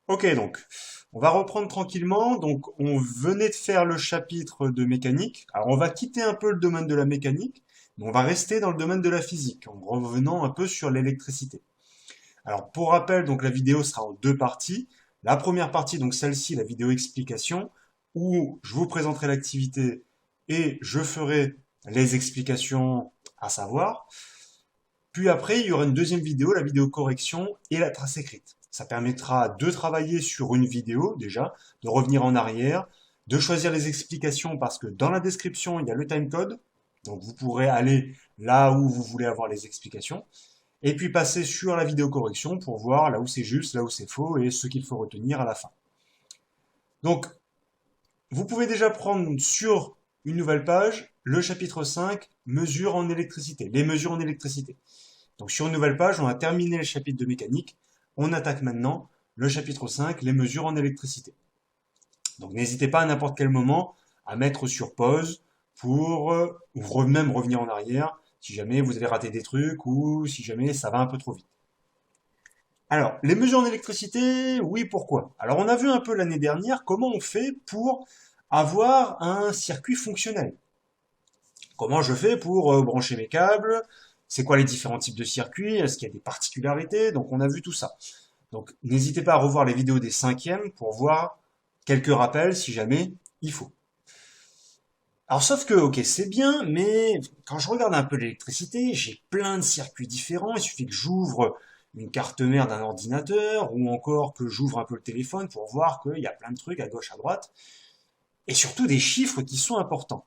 Ok, donc, on va reprendre tranquillement. Donc, on venait de faire le chapitre de mécanique. Alors, on va quitter un peu le domaine de la mécanique, mais on va rester dans le domaine de la physique, en revenant un peu sur l'électricité. Alors, pour rappel, donc, la vidéo sera en deux parties. La première partie, donc celle-ci, la vidéo explication, où je vous présenterai l'activité et je ferai les explications à savoir. Puis après, il y aura une deuxième vidéo, la vidéo correction et la trace écrite. Ça permettra de travailler sur une vidéo déjà, de revenir en arrière, de choisir les explications parce que dans la description, il y a le timecode. Donc vous pourrez aller là où vous voulez avoir les explications. Et puis passer sur la vidéo correction pour voir là où c'est juste, là où c'est faux et ce qu'il faut retenir à la fin. Donc vous pouvez déjà prendre sur une nouvelle page le chapitre 5, mesures en électricité, les mesures en électricité. Donc sur une nouvelle page, on a terminé le chapitre de mécanique. On attaque maintenant le chapitre 5, les mesures en électricité. Donc n'hésitez pas à n'importe quel moment à mettre sur pause pour ou même revenir en arrière si jamais vous avez raté des trucs ou si jamais ça va un peu trop vite. Alors, les mesures en électricité, oui, pourquoi? Alors on a vu un peu l'année dernière comment on fait pour avoir un circuit fonctionnel. Comment je fais pour brancher mes câbles? C'est quoi les différents types de circuits? Est-ce qu'il y a des particularités? Donc on a vu tout ça. Donc n'hésitez pas à revoir les vidéos des cinquièmes pour voir quelques rappels si jamais il faut. Alors sauf que, ok, c'est bien, mais quand je regarde un peu l'électricité, j'ai plein de circuits différents. Il suffit que j'ouvre une carte mère d'un ordinateur ou encore que j'ouvre un peu le téléphone pour voir qu'il y a plein de trucs à gauche, à droite. Et surtout des chiffres qui sont importants.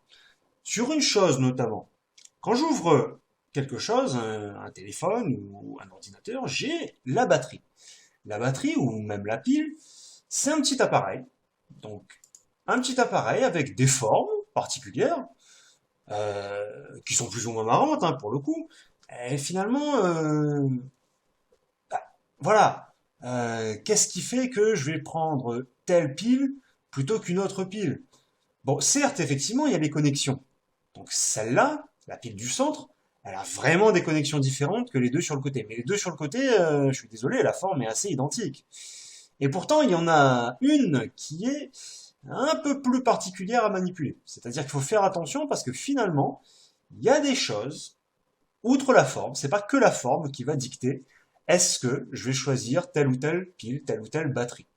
Sur une chose notamment, quand j'ouvre quelque chose, un téléphone ou un ordinateur, j'ai la batterie. La batterie ou même la pile, c'est un petit appareil. Donc, un petit appareil avec des formes particulières, qui sont plus ou moins marrantes hein, pour le coup. Et finalement, bah, voilà. Qu'est-ce qui fait que je vais prendre telle pile plutôt qu'une autre pile? Bon, certes, effectivement, il y a les connexions. Donc celle-là, la pile du centre, elle a vraiment des connexions différentes que les deux sur le côté. Mais les deux sur le côté, je suis désolé, la forme est assez identique. Et pourtant, il y en a une qui est un peu plus particulière à manipuler. C'est-à-dire qu'il faut faire attention parce que finalement, il y a des choses, outre la forme, c'est pas que la forme qui va dicter est-ce que je vais choisir telle ou telle pile, telle ou telle batterie.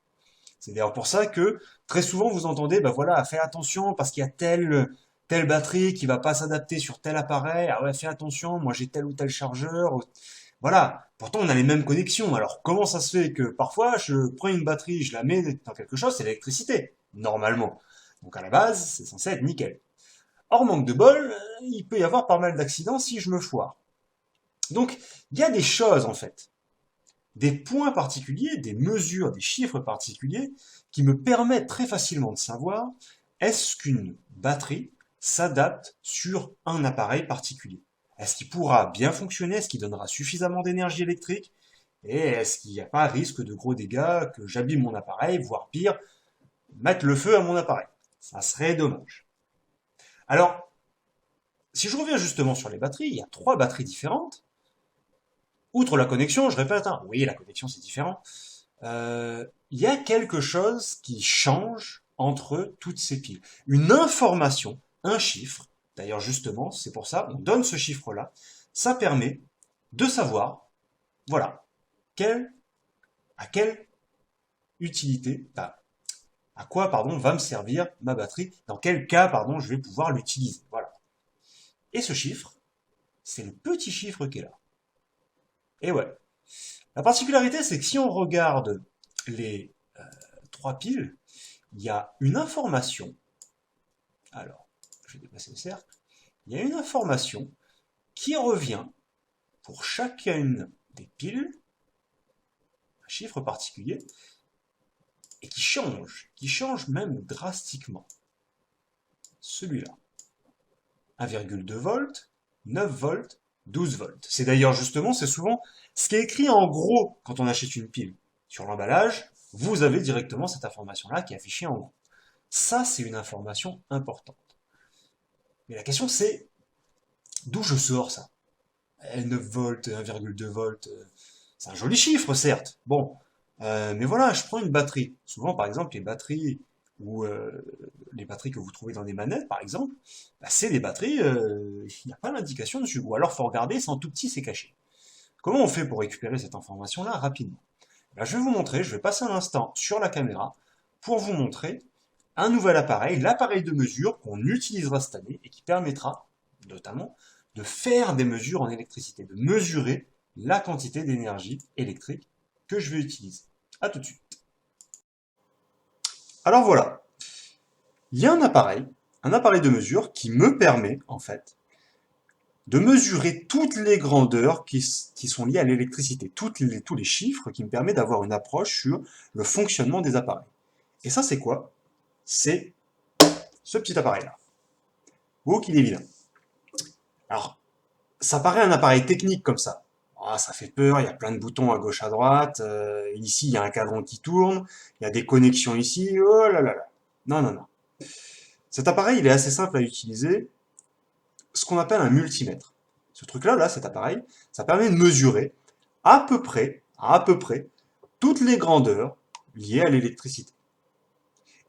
C'est d'ailleurs pour ça que très souvent vous entendez, bah voilà, fais attention parce qu'il y a telle batterie qui va pas s'adapter sur tel appareil. Ah ouais, fais attention, moi j'ai tel ou tel chargeur. Voilà. Pourtant on a les mêmes connexions. Alors comment ça se fait que parfois je prends une batterie, je la mets dans quelque chose, c'est l'électricité, normalement. Donc à la base, c'est censé être nickel. Or manque de bol, il peut y avoir pas mal d'accidents si je me foire. Donc il y a des choses en fait des points particuliers, des mesures, des chiffres particuliers qui me permettent très facilement de savoir est-ce qu'une batterie s'adapte sur un appareil particulier. Est-ce qu'il pourra bien fonctionner? Est-ce qu'il donnera suffisamment d'énergie électrique? Et est-ce qu'il n'y a pas risque de gros dégâts, que j'abîme mon appareil, voire pire, mettre le feu à mon appareil? Ça serait dommage. Alors, si je reviens justement sur les batteries, il y a trois batteries différentes. Outre la connexion, je répète, hein, oui, la connexion c'est différent. Il y a quelque chose qui change entre toutes ces piles. Une information, un chiffre, d'ailleurs justement, c'est pour ça, on donne ce chiffre-là, ça permet de savoir, voilà, à quelle utilité, à quoi, pardon, va me servir ma batterie, dans quel cas, pardon, je vais pouvoir l'utiliser, voilà. Et ce chiffre, c'est le petit chiffre qui est là. Et ouais. La particularité, c'est que si on regarde les trois piles, il y a une information. Alors, je vais déplacer le cercle. Il y a une information qui revient pour chacune des piles, un chiffre particulier, et qui change même drastiquement. Celui-là. 1,2 volts, 9 volts, 12 volts. C'est d'ailleurs justement, c'est souvent ce qui est écrit en gros quand on achète une pile. Sur l'emballage, vous avez directement cette information-là qui est affichée en gros. Ça, c'est une information importante. Mais la question, c'est d'où je sors ça? 9 volts, 1,2 volts, c'est un joli chiffre, certes. Bon, Mais voilà, je prends une batterie. Souvent, par exemple, les batteries ou les batteries que vous trouvez dans des manettes, par exemple, bah, c'est des batteries, il n'y a pas l'indication dessus. Ou alors, faut regarder, c'est en tout petit, c'est caché. Comment on fait pour récupérer cette information-là rapidement? Bah, je vais vous montrer, je vais passer un instant sur la caméra pour vous montrer un nouvel appareil, l'appareil de mesure qu'on utilisera cette année et qui permettra notamment de faire des mesures en électricité, de mesurer la quantité d'énergie électrique que je vais utiliser. A tout de suite. Alors voilà, il y a un appareil de mesure qui me permet en fait de mesurer toutes les grandeurs qui sont liées à l'électricité, tous les chiffres qui me permettent d'avoir une approche sur le fonctionnement des appareils. Et ça c'est quoi? C'est ce petit appareil-là. Oh qu'il est vilain. Alors, ça paraît un appareil technique comme ça. Ah, ça fait peur, il y a plein de boutons à gauche à droite, ici il y a un cadran qui tourne, il y a des connexions ici, oh là là là. Non, non, non. Cet appareil, il est assez simple à utiliser, ce qu'on appelle un multimètre. Ce truc-là, cet appareil, ça permet de mesurer à peu près, toutes les grandeurs liées à l'électricité.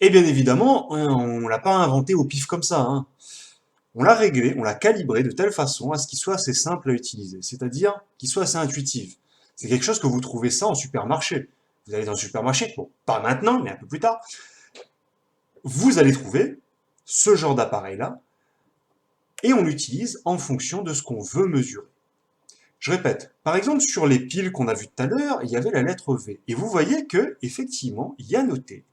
Et bien évidemment, on ne l'a pas inventé au pif comme ça, hein. On l'a réglé, on l'a calibré de telle façon à ce qu'il soit assez simple à utiliser, c'est-à-dire qu'il soit assez intuitif. C'est quelque chose que vous trouvez ça en supermarché. Vous allez dans le supermarché, bon, pas maintenant, mais un peu plus tard, vous allez trouver ce genre d'appareil-là, et on l'utilise en fonction de ce qu'on veut mesurer. Je répète, par exemple, sur les piles qu'on a vues tout à l'heure, il y avait la lettre V. Et vous voyez que, effectivement, il y a noté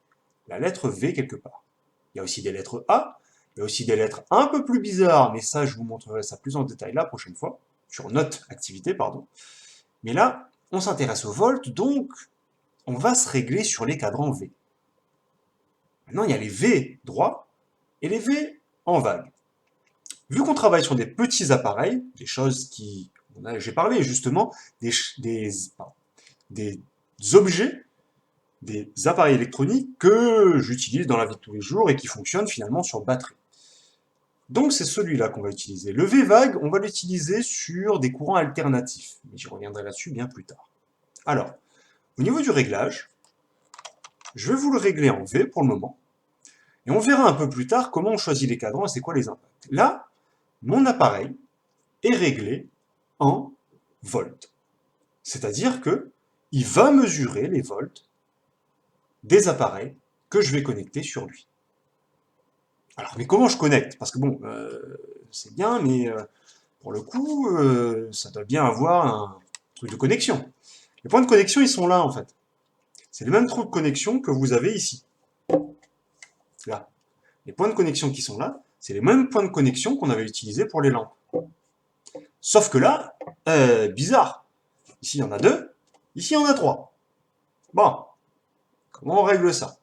la lettre V quelque part. Il y a aussi des lettres A, il y a aussi des lettres un peu plus bizarres, mais ça, je vous montrerai ça plus en détail la prochaine fois, sur notre activité, pardon. Mais là, on s'intéresse au volt, donc on va se régler sur les cadrans V. Maintenant, il y a les V droits et les V en vague. Vu qu'on travaille sur des petits appareils, des choses qui, j'ai parlé justement, des objets, des appareils électroniques que j'utilise dans la vie de tous les jours et qui fonctionnent finalement sur batterie. Donc c'est celui-là qu'on va utiliser. Le V-Vague, on va l'utiliser sur des courants alternatifs, mais j'y reviendrai là-dessus bien plus tard. Alors, au niveau du réglage, je vais vous le régler en V pour le moment, et on verra un peu plus tard comment on choisit les cadrans et c'est quoi les impacts. Là, mon appareil est réglé en volts. C'est-à-dire que il va mesurer les volts des appareils que je vais connecter sur lui. Alors, mais comment je connecte? Parce que bon, c'est bien, mais pour le coup, ça doit bien avoir un truc de connexion. Les points de connexion, ils sont là, en fait. C'est les mêmes trous de connexion que vous avez ici. Là. Les points de connexion qui sont là, c'est les mêmes points de connexion qu'on avait utilisés pour les lampes. Sauf que là, bizarre. Ici, il y en a deux. Ici, il y en a trois. Bon, comment on règle ça?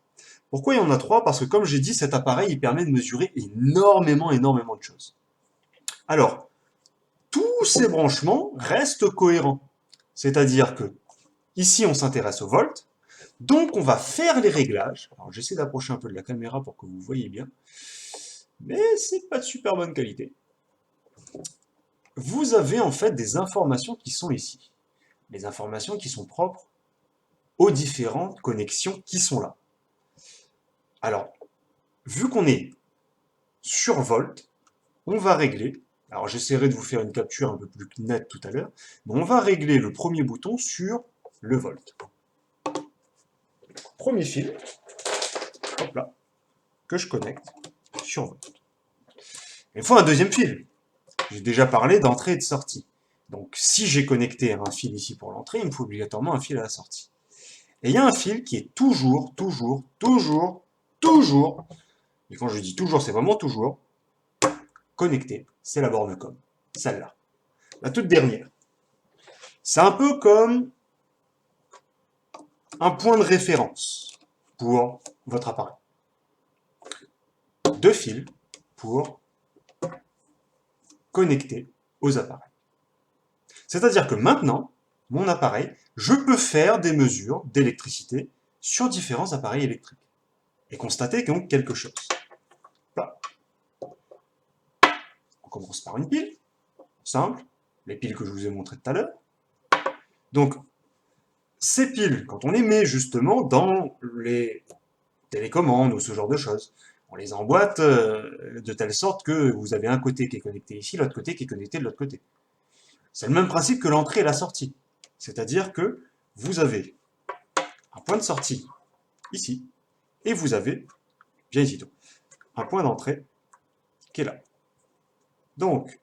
Pourquoi il y en a trois? Parce que comme j'ai dit, cet appareil, il permet de mesurer énormément, énormément de choses. Alors, tous ces branchements restent cohérents. C'est-à-dire que ici, on s'intéresse au volt, donc on va faire les réglages. Alors j'essaie d'approcher un peu de la caméra pour que vous voyez bien, mais c'est pas de super bonne qualité. Vous avez en fait des informations qui sont ici. Les informations qui sont propres aux différentes connexions qui sont là. Alors, vu qu'on est sur volt, on va régler, alors j'essaierai de vous faire une capture un peu plus nette tout à l'heure, mais on va régler le premier bouton sur le volt. Premier fil, hop là, que je connecte sur volt. Il faut un deuxième fil. J'ai déjà parlé d'entrée et de sortie. Donc si j'ai connecté un fil ici pour l'entrée, il me faut obligatoirement un fil à la sortie. Et il y a un fil qui est toujours, et quand je dis toujours, c'est vraiment toujours, connecté, c'est la borne com, celle-là. La toute dernière. C'est un peu comme un point de référence pour votre appareil. Deux fils pour connecter aux appareils. C'est-à-dire que maintenant, mon appareil, je peux faire des mesures d'électricité sur différents appareils électriques et constater donc quelque chose. Là. On commence par une pile, simple, les piles que je vous ai montrées tout à l'heure. Donc, ces piles, quand on les met justement dans les télécommandes ou ce genre de choses, on les emboîte de telle sorte que vous avez un côté qui est connecté ici, l'autre côté qui est connecté de l'autre côté. C'est le même principe que l'entrée et la sortie. C'est-à-dire que vous avez un point de sortie ici, et vous avez, bien ici, un point d'entrée qui est là. Donc,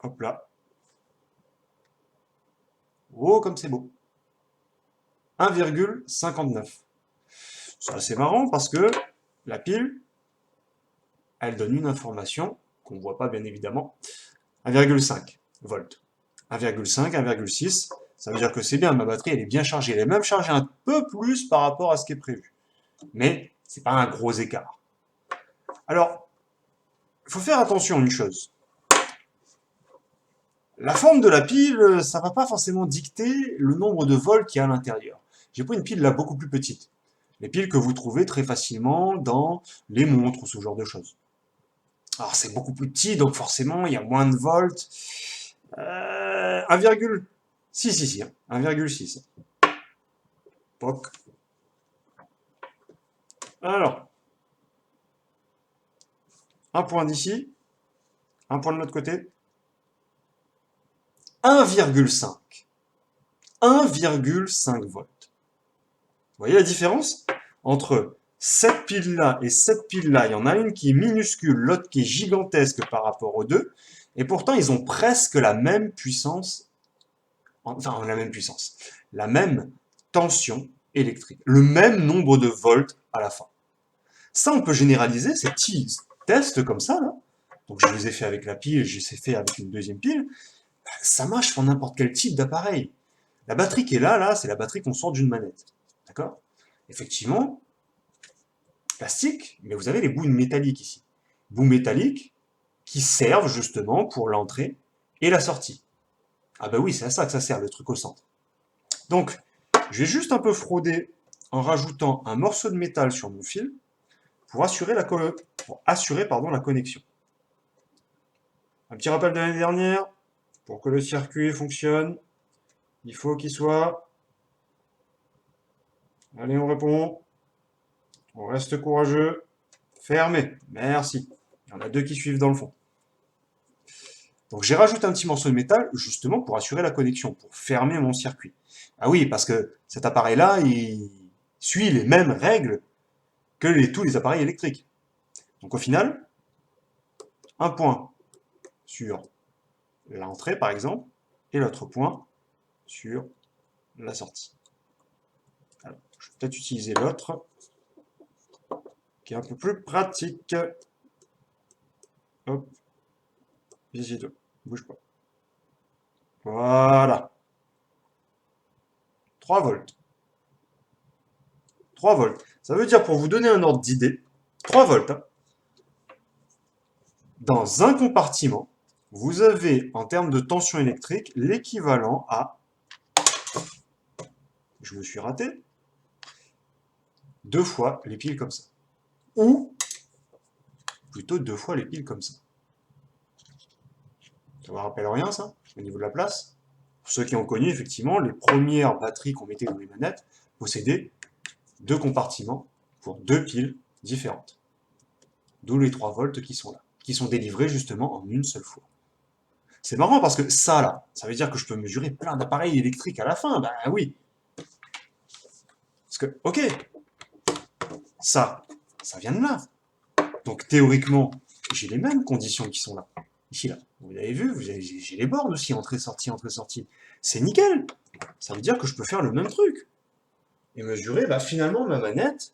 hop là. Oh, comme c'est beau. 1,59. C'est assez marrant parce que la pile, elle donne une information qu'on ne voit pas bien évidemment. 1,5 volts. 1,5, 1,6. Ça veut dire que c'est bien, ma batterie elle est bien chargée. Elle est même chargée un peu plus par rapport à ce qui est prévu. Mais c'est pas un gros écart. Alors, il faut faire attention à une chose. La forme de la pile, ça va pas forcément dicter le nombre de volts qu'il y a à l'intérieur. J'ai pris une pile là beaucoup plus petite. Les piles que vous trouvez très facilement dans les montres ou ce genre de choses. Alors c'est beaucoup plus petit, donc forcément il y a moins de volts. 1,6 ici, 1,6. Poc. Alors, un point d'ici, un point de l'autre côté. 1,5. 1,5 volts. Vous voyez la différence entre cette pile-là et cette pile-là? Il y en a une qui est minuscule, l'autre qui est gigantesque par rapport aux deux. Et pourtant, ils ont presque la même puissance, enfin la même puissance, la même tension électrique, le même nombre de volts à la fin. Ça, on peut généraliser ces petits tests comme ça, là. Donc je les ai fait avec la pile, je les ai fait avec une deuxième pile. Ça marche sur n'importe quel type d'appareil. La batterie qui est là, c'est la batterie qu'on sort d'une manette. D'accord? Effectivement, plastique, mais vous avez les bouts métalliques ici. Bouts métalliques qui servent justement pour l'entrée et la sortie. Ah bah oui, c'est à ça que ça sert, le truc au centre. Donc, je vais juste un peu frauder en rajoutant un morceau de métal sur mon fil pour assurer la connexion. Un petit rappel de l'année dernière, pour que le circuit fonctionne, il faut qu'il soit... Allez, on répond. On reste courageux. Fermé. Merci. Il y en a deux qui suivent dans le fond. Donc j'ai rajouté un petit morceau de métal justement pour assurer la connexion, pour fermer mon circuit. Ah oui, parce que cet appareil-là, il suit les mêmes règles que tous les appareils électriques. Donc au final, un point sur l'entrée par exemple, et l'autre point sur la sortie. Alors, je vais peut-être utiliser l'autre, qui est un peu plus pratique. Hop, visite, bouge pas. Voilà. 3 volts. 3 volts. Ça veut dire, pour vous donner un ordre d'idée, 3 volts. Hein. Dans un compartiment, vous avez, en termes de tension électrique, l'équivalent à, je me suis raté, 2 fois les piles comme ça. Ou, plutôt 2 fois les piles comme ça. Ça vous rappelle rien, ça, au niveau de la place? Pour ceux qui ont connu, effectivement, les premières batteries qu'on mettait dans les manettes possédaient 2 compartiments pour 2 piles différentes. D'où les 3 volts qui sont là, qui sont délivrés justement en une seule fois. C'est marrant parce que ça, là, ça veut dire que je peux mesurer plein d'appareils électriques à la fin. Ben oui. Parce que, ok, ça vient de là. Donc théoriquement, j'ai les mêmes conditions qui sont là. Ici, là. Vous avez vu, j'ai les bornes aussi, entrée-sortie, entrée-sortie. C'est nickel. Ça veut dire que je peux faire le même truc. Et mesurer, bah, finalement, ma manette,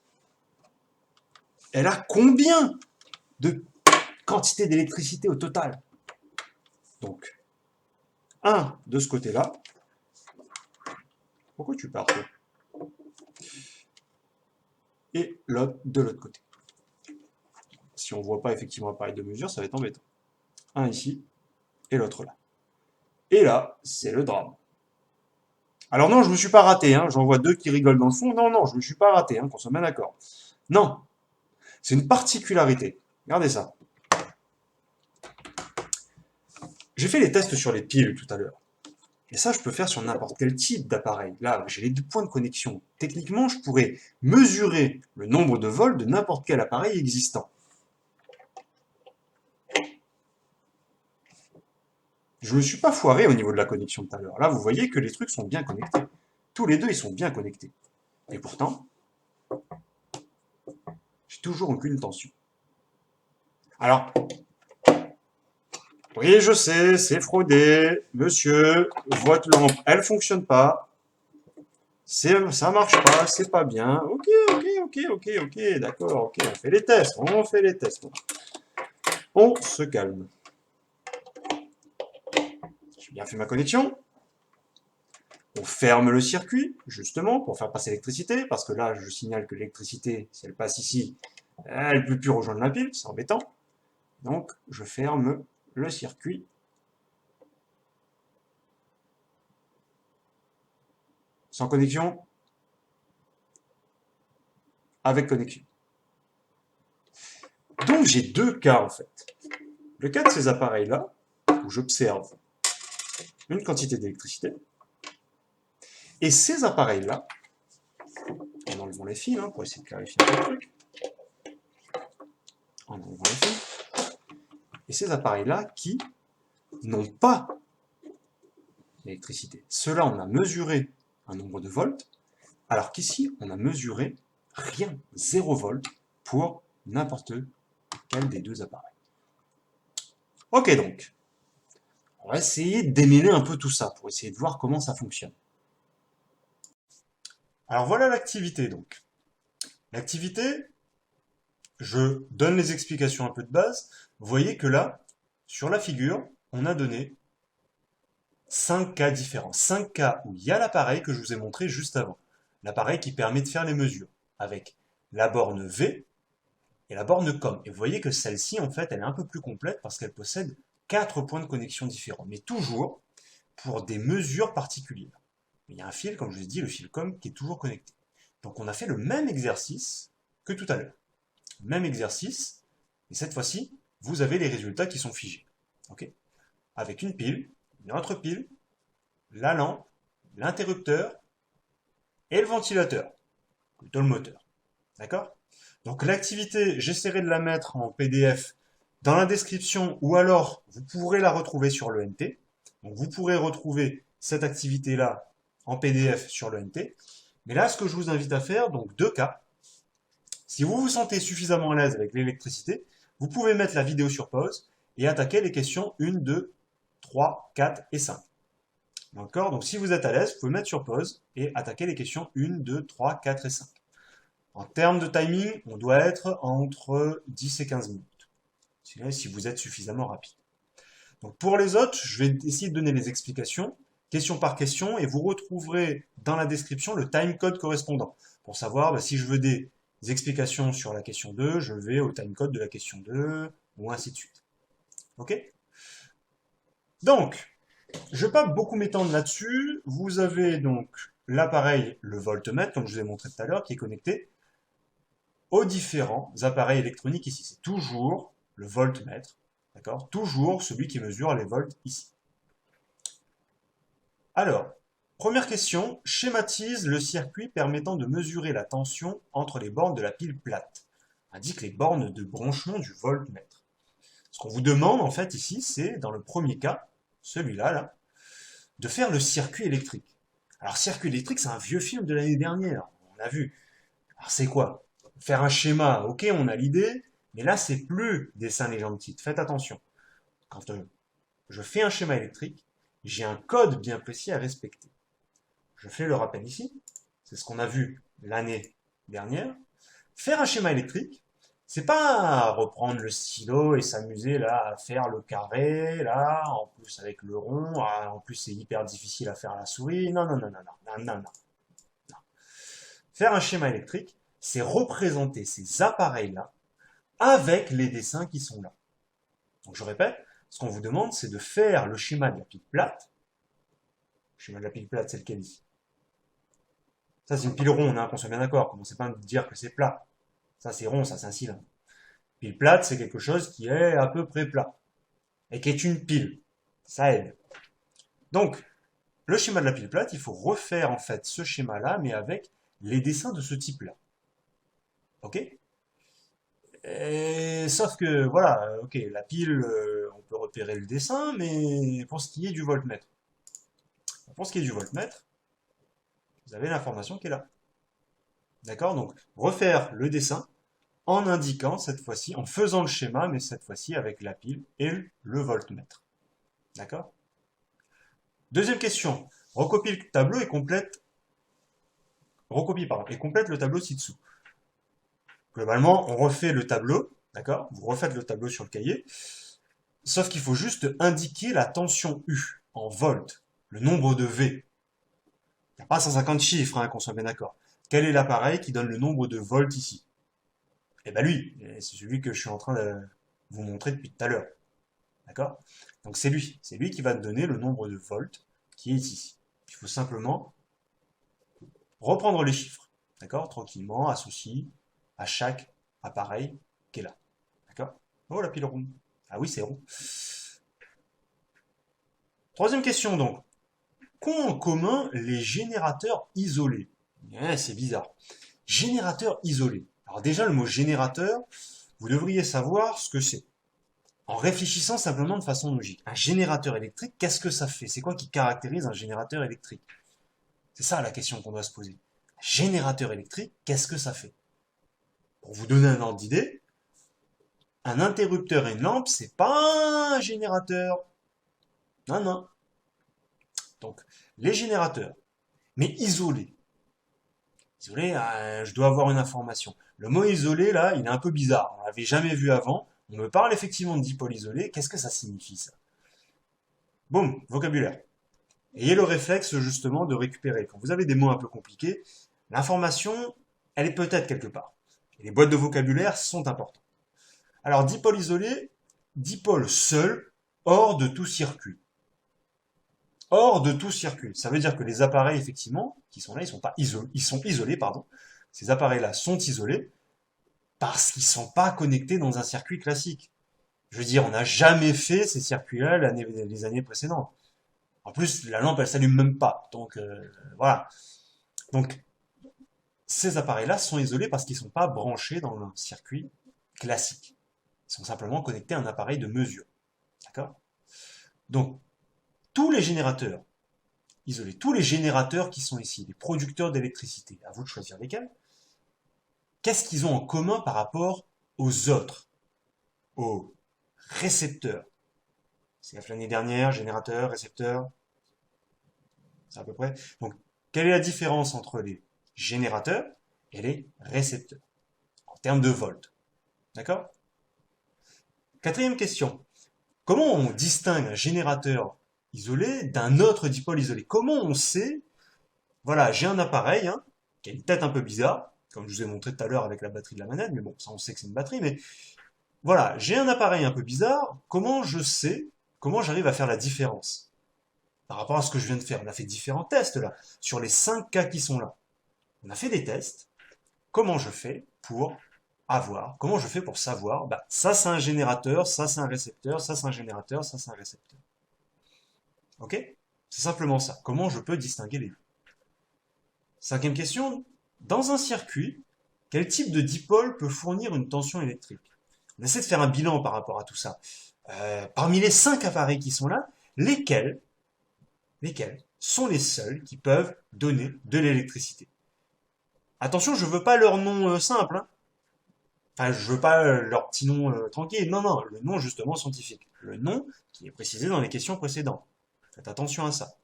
elle a combien de quantité d'électricité au total? Donc, un de ce côté-là. Pourquoi tu pars, toi? Et l'autre de l'autre côté. Si on ne voit pas effectivement l'appareil de mesure, ça va être embêtant. Un ici, et l'autre là. Et là, c'est le drame. Alors non, je ne me suis pas raté, hein. J'en vois deux qui rigolent dans le fond. Non, non, je ne me suis pas raté, hein, qu'on soit bien d'accord. Non, c'est une particularité. Regardez ça. J'ai fait les tests sur les piles tout à l'heure. Et ça, je peux faire sur n'importe quel type d'appareil. Là, j'ai les deux points de connexion. Techniquement, je pourrais mesurer le nombre de volts de n'importe quel appareil existant. Je ne me suis pas foiré au niveau de la connexion tout à l'heure. Là, vous voyez que les trucs sont bien connectés. Tous les deux, ils sont bien connectés. Et pourtant, j'ai toujours aucune tension. Alors, oui, je sais, c'est fraudé. Monsieur, votre lampe, elle fonctionne pas. Ça marche pas, c'est pas bien. Ok, d'accord, ok, on fait les tests, On se calme. J'ai bien fait ma connexion. On ferme le circuit, justement, pour faire passer l'électricité, parce que là, je signale que l'électricité, si elle passe ici, elle ne peut plus rejoindre la pile, c'est embêtant. Donc, je ferme le circuit. Sans connexion, avec connexion. Donc, j'ai deux cas, en fait. Le cas de ces appareils-là, où j'observe une quantité d'électricité, et ces appareils-là, en enlevant les fils, pour essayer de clarifier le truc, en enlevant les fils, et ces appareils-là qui n'ont pas l'électricité. Ceux-là, on a mesuré un nombre de volts, alors qu'ici, on a mesuré rien, 0 volt, pour n'importe quel des deux appareils. Ok donc, on va essayer de démêler un peu tout ça, pour essayer de voir comment ça fonctionne. Alors voilà l'activité donc. L'activité, je donne les explications un peu de base. Vous voyez que là, sur la figure, on a donné 5 cas différents. 5 cas où il y a l'appareil que je vous ai montré juste avant. L'appareil qui permet de faire les mesures, avec la borne V et la borne COM. Et vous voyez que celle-ci, en fait, elle est un peu plus complète parce qu'elle possède 4 points de connexion différents, mais toujours pour des mesures particulières. Il y a un fil, comme je vous ai dit, le fil COM, qui est toujours connecté. Donc on a fait le même exercice que tout à l'heure. Même exercice, et cette fois-ci, vous avez les résultats qui sont figés. Okay, avec une pile, une autre pile, la lampe, l'interrupteur et le ventilateur, plutôt le moteur. D'accord? Donc l'activité, j'essaierai de la mettre en PDF dans la description ou alors vous pourrez la retrouver sur le NT. Donc vous pourrez retrouver cette activité-là en PDF sur le NT. Mais là, ce que je vous invite à faire, donc deux cas. Si vous vous sentez suffisamment à l'aise avec l'électricité, vous pouvez mettre la vidéo sur pause et attaquer les questions 1, 2, 3, 4 et 5. D'accord? Donc si vous êtes à l'aise, vous pouvez mettre sur pause et attaquer les questions 1, 2, 3, 4 et 5. En termes de timing, on doit être entre 10 et 15 minutes, si vous êtes suffisamment rapide. Donc pour les autres, je vais essayer de donner les explications, question par question, et vous retrouverez dans la description le timecode correspondant, pour savoir si je veux des explications sur la question 2, je vais au timecode de la question 2, ou ainsi de suite. Ok? Donc, je ne vais pas beaucoup m'étendre là-dessus. Vous avez donc l'appareil, le voltmètre, comme je vous ai montré tout à l'heure, qui est connecté aux différents appareils électroniques ici. C'est toujours le voltmètre, d'accord? Toujours celui qui mesure les volts ici. Alors, première question, schématise le circuit permettant de mesurer la tension entre les bornes de la pile plate. Indique les bornes de branchement du voltmètre. Ce qu'on vous demande en fait ici, c'est dans le premier cas, celui-là, là, de faire le circuit électrique. Alors, circuit électrique, c'est un vieux film de l'année dernière, on l'a vu. Alors, c'est quoi? Faire un schéma, ok, on a l'idée, mais là, c'est plus dessin légende petite. Faites attention. Quand je fais un schéma électrique, j'ai un code bien précis à respecter. Je fais le rappel ici. C'est ce qu'on a vu l'année dernière. Faire un schéma électrique, c'est pas reprendre le stylo et s'amuser là à faire le carré, là, en plus avec le rond, en plus c'est hyper difficile à faire à la souris. Non, non, non, non, non, non, non, non. Faire un schéma électrique, c'est représenter ces appareils-là avec les dessins qui sont là. Donc je répète, ce qu'on vous demande, c'est de faire le schéma de la pile plate. Le schéma de la pile plate, c'est lequel ici? Ça, c'est une pile ronde, qu'on soit bien d'accord. Commencez pas à me dire que c'est plat. Ça, c'est rond, ça, c'est un cylindre. Pile plate, c'est quelque chose qui est à peu près plat. Et qui est une pile. Ça aide. Donc, le schéma de la pile plate, il faut refaire en fait ce schéma-là, mais avec les dessins de ce type-là. Ok? Sauf que, voilà, ok, la pile, on peut repérer le dessin, mais pour ce qui est du voltmètre, vous avez l'information qui est là. D'accord? Donc, refaire le dessin en indiquant cette fois-ci, en faisant le schéma, mais cette fois-ci avec la pile et le voltmètre. D'accord? Deuxième question. Recopie le tableau et complète, et complète le tableau ci-dessous. Globalement, on refait le tableau, d'accord? Vous refaites le tableau sur le cahier, sauf qu'il faut juste indiquer la tension U en volts, le nombre de V. Il n'y a pas 150 chiffres, hein, qu'on soit bien d'accord. Quel est l'appareil qui donne le nombre de volts ici? Eh ben lui, c'est celui que je suis en train de vous montrer depuis tout à l'heure. D'accord? Donc c'est lui qui va te donner le nombre de volts qui est ici. Il faut simplement reprendre les chiffres, d'accord? Tranquillement, associés à chaque appareil qui est là. D'accord? Oh, la pile ronde. Ah oui, c'est rond. Troisième question donc. Qu'ont en commun les générateurs isolés? C'est bizarre. Générateur isolé. Alors déjà, le mot générateur, vous devriez savoir ce que c'est. En réfléchissant simplement de façon logique. Un générateur électrique, qu'est-ce que ça fait? C'est quoi qui caractérise un générateur électrique? C'est ça la question qu'on doit se poser. Un générateur électrique, qu'est-ce que ça fait? Pour vous donner un ordre d'idée, un interrupteur et une lampe, c'est pas un générateur. Non, non. Donc, les générateurs, mais isolés. Isolé, je dois avoir une information. Le mot isolé, là, il est un peu bizarre. On l'avait jamais vu avant. On me parle effectivement de dipôle isolé. Qu'est-ce que ça signifie, ça? Boum, vocabulaire. Ayez le réflexe, justement, de récupérer. Quand vous avez des mots un peu compliqués, l'information, elle est peut-être quelque part. Et les boîtes de vocabulaire sont importantes. Alors, dipôle isolé, dipôle seul, hors de tout circuit. Hors de tout circuit. Ça veut dire que les appareils, effectivement, qui sont là, ils sont isolés, pardon. Ces appareils-là sont isolés parce qu'ils ne sont pas connectés dans un circuit classique. Je veux dire, on n'a jamais fait ces circuits-là les années précédentes. En plus, la lampe, elle s'allume même pas. Donc, voilà. Donc, ces appareils-là sont isolés parce qu'ils ne sont pas branchés dans un circuit classique. Ils sont simplement connectés à un appareil de mesure. D'accord? Donc, tous les générateurs isolés, tous les générateurs qui sont ici, les producteurs d'électricité, à vous de choisir lesquels, qu'est-ce qu'ils ont en commun par rapport aux autres, aux récepteurs? C'est l'année dernière, générateur, récepteur, c'est à peu près. Donc, quelle est la différence entre les générateurs et les récepteurs en termes de volts? D'accord? Quatrième question. Comment on distingue un générateur isolé d'un autre dipôle isolé? Comment on sait, voilà, j'ai un appareil, hein, qui a une tête un peu bizarre, comme je vous ai montré tout à l'heure avec la batterie de la manette, mais bon, ça on sait que c'est une batterie, mais voilà, j'ai un appareil un peu bizarre, comment je sais, comment j'arrive à faire la différence par rapport à ce que je viens de faire? On a fait différents tests là, sur les 5 cas qui sont là. On a fait des tests, comment je fais pour comment je fais pour savoir, bah, ça c'est un générateur, ça c'est un récepteur, ça c'est un générateur, ça c'est un récepteur. Ok? C'est simplement ça. Comment je peux distinguer les deux? Cinquième question. Dans un circuit, quel type de dipôle peut fournir une tension électrique? On essaie de faire un bilan par rapport à tout ça. Parmi les 5 appareils qui sont là, lesquels sont les seuls qui peuvent donner de l'électricité? Attention, je veux pas leur nom simple, hein. Enfin, je veux pas leur petit nom tranquille. Non, non, le nom justement scientifique. Le nom qui est précisé dans les questions précédentes. Faites attention à ça.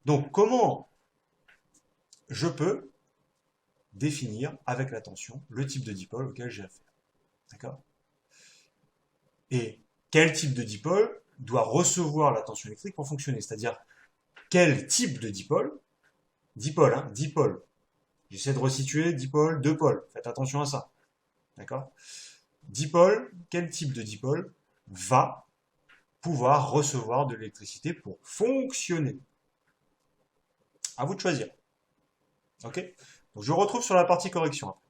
Donc, comment je peux définir avec la tension le type de dipôle auquel j'ai affaire? D'accord? Et quel type de dipôle doit recevoir la tension électrique pour fonctionner? C'est-à-dire, quel type de dipôle? Dipôle, hein, dipôle. J'essaie de resituer dipôle, deux pôles. Faites attention à ça. D'accord? Dipôle, quel type de dipôle va pouvoir recevoir de l'électricité pour fonctionner? À vous de choisir. Ok? Donc je retrouve sur la partie correction après.